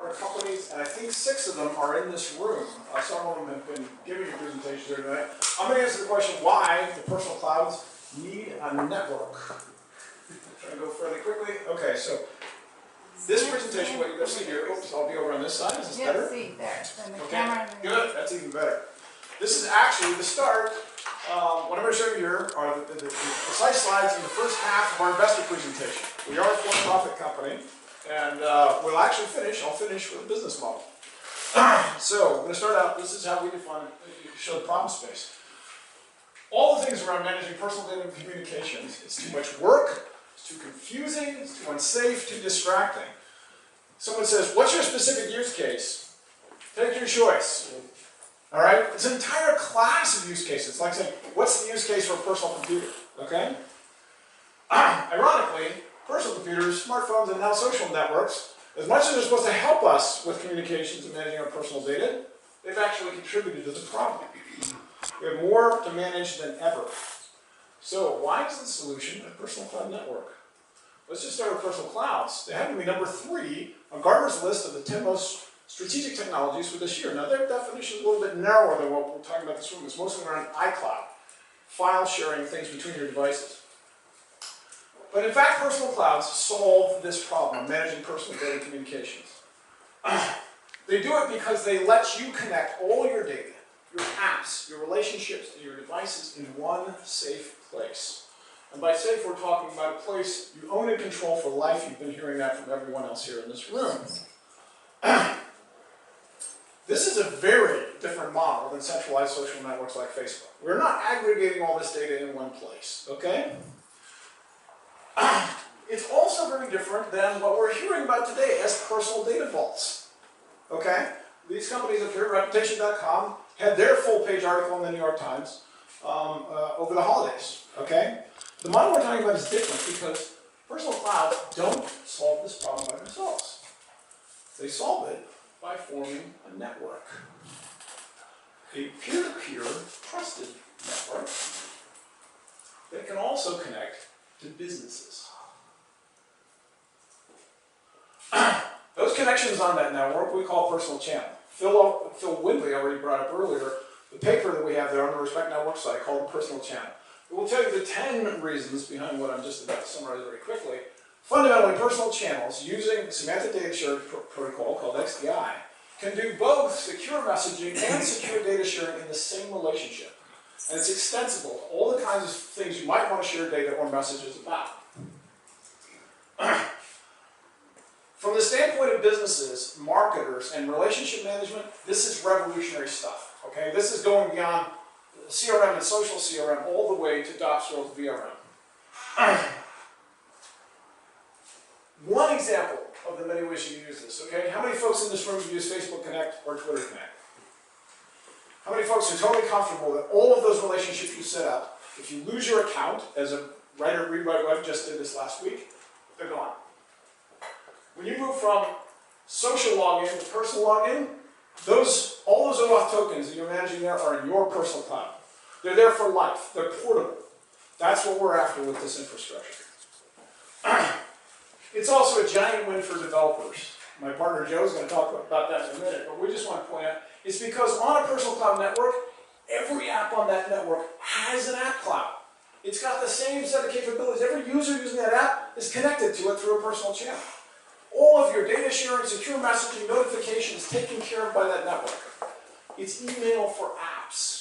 partner companies, and I think 6 of them are in this room. Some of them have been giving a presentation here tonight. I'm going to answer the question why the personal clouds need a network. Try to go fairly quickly. Okay, so this presentation, what you're going to see here, oops, I'll be over on this side. Is this better? See there. And the Okay, camera. good. That's even better. This is actually the start. What I'm going to show you here are the precise slides in the first half of our investor presentation. We are a for-profit company, and I'll finish with a business model. So, I'm going to start out, this is how we define it, show the problem space. All the things around managing personal data and communications, it's too much work, it's too confusing, it's too unsafe, too distracting. Someone says, what's your specific use case? Take your choice. All right? It's an entire class of use cases. Like saying, what's the use case for a personal computer? Okay? Ironically, personal computers, smartphones, and now social networks, as much as they're supposed to help us with communications and managing our personal data, they've actually contributed to the problem. We have more to manage than ever. So why is the solution a personal cloud network? Let's just start with personal clouds. They happen to be number 3 on Gartner's list of the 10 most strategic technologies for this year. Now their definition is a little bit narrower than what we're talking about this room. It's mostly around iCloud, file sharing things between your devices. But in fact, personal clouds solve this problem of managing personal data communications. They do it because they let you connect all your data, your apps, your relationships, and your devices in one safe place. And by safe, we're talking about a place you own and control for life. You've been hearing that from everyone else here in this room. This is a very different model than centralized social networks like Facebook. We're not aggregating all this data in one place, okay? It's also very different than what we're hearing about today as personal data vaults, okay? These companies up here, Reputation.com, had their full-page article in the New York Times over the holidays, okay? The model we're talking about is different because personal clouds don't solve this problem by themselves. They solve it by forming a network. A peer-to-peer trusted network that can also connect to businesses. Those connections on that network we call personal channel. Phil Windley already brought up earlier the paper that we have there on the Respect Network site called the Personal Channel. It will tell you the 10 reasons behind what I'm just about to summarize very quickly. Fundamentally, personal channels using the semantic data sharing protocol called XDI can do both secure messaging and secure data sharing in the same relationship. And it's extensible to all the kinds of things you might want to share data or messages about. From the standpoint of businesses, marketers, and relationship management, this is revolutionary stuff. Okay? This is going beyond CRM and social CRM all the way to DOPS VRM. One example of the many ways you can use this, okay? How many folks in this room use Facebook Connect or Twitter Connect? How many folks are totally comfortable that all of those relationships you set up, if you lose your account, as a writer at Rewrite Web just did this last week, they're gone. When you move from social login to personal login, all those OAuth tokens that you're managing there are in your personal cloud. They're there for life. They're portable. That's what we're after with this infrastructure. It's also a giant win for developers. My partner Joe is going to talk about that in a minute, but we just want to point out, it's because on a personal cloud network, every app on that network has an app cloud. It's got the same set of capabilities. Every user using that app is connected to it through a personal channel. All of your data sharing, secure messaging, notification is taken care of by that network. It's email for apps.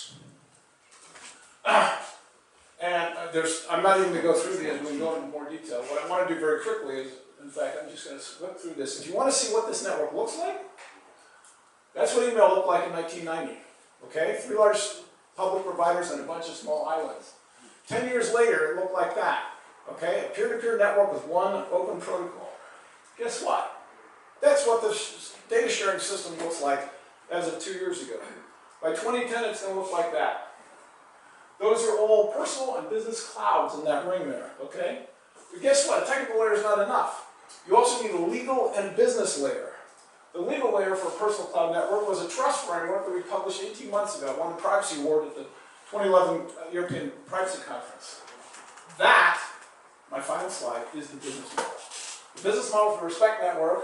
I'm not even going to go through these, we can go into more detail. What I want to do very quickly is, in fact, I'm just going to flip through this. If you want to see what this network looks like, that's what email looked like in 1990. Okay? 3 large public providers and a bunch of small islands. 10 years later, it looked like that. Okay? A peer-to-peer network with one open protocol. Guess what? That's what the data sharing system looks like as of 2 years ago. By 2010, it's going to look like that. Those are all personal and business clouds in that ring there, okay? But guess what? A technical layer is not enough. You also need a legal and business layer. The legal layer for a personal cloud network was a trust framework that we published 18 months ago, won the Privacy Award at the 2011 European Privacy Conference. That, my final slide, is the business model. The business model for the Respect Network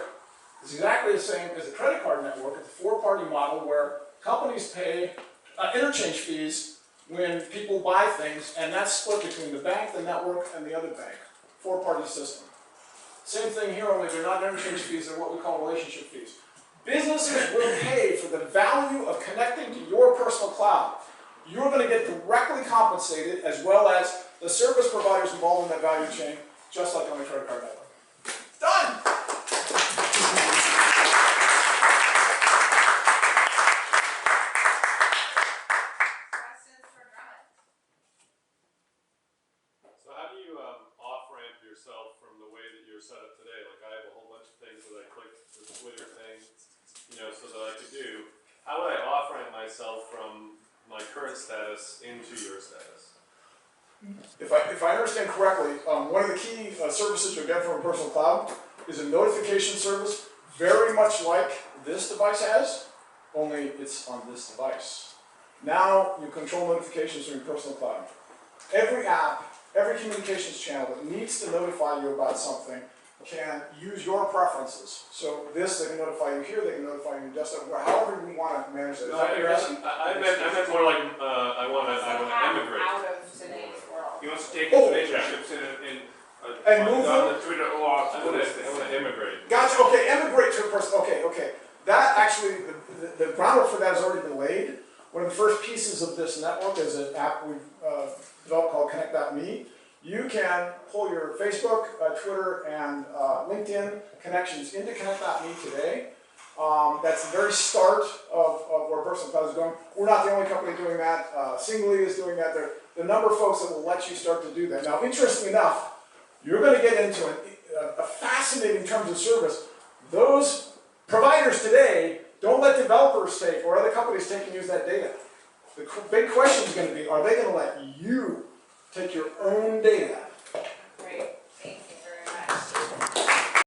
It's exactly the same as the credit card network. It's a four-party model where companies pay interchange fees when people buy things, and that's split between the bank, the network, and the other bank. Four-party system. Same thing here, only they're not interchange fees, they're what we call relationship fees. Businesses will pay for the value of connecting to your personal cloud. You're going to get directly compensated, as well as the service providers involved in that value chain, just like on the credit card network. Done! Questions for Drummond? So how do you off-ramp yourself from the way that you're set up today? Like I have a whole bunch of things that I click the Twitter thing, you know, so that I could do. How would I off-ramp myself from my current status into your status? If I understand correctly, one of the key services you'll get from a personal cloud is a notification service, very much like this device has, only it's on this device. Now you control notifications from your personal cloud. Every app, every communications channel that needs to notify you about something can use your preferences. So this, they can notify you here, they can notify you just however you want to manage that. Is that what you're asking? I meant more like I want to emigrate. Out of today's world. He wants to take his relationships and move on them? the Twitter or I want to immigrate. Gotcha, okay, emigrate to a person, okay. That actually, the groundwork for that has already been laid. One of the first pieces of this network is an app we've developed called Connect.me. You can pull your Facebook, Twitter, and LinkedIn connections into Connect.me today. That's the very start of where personal cloud is going. We're not the only company doing that. Singly is doing that. There are a number of folks that will let you start to do that. Now, interestingly enough, you're going to get into a fascinating terms of service. Those providers today don't let developers take or other companies take and use that data. The big question is going to be, are they going to let you take your own data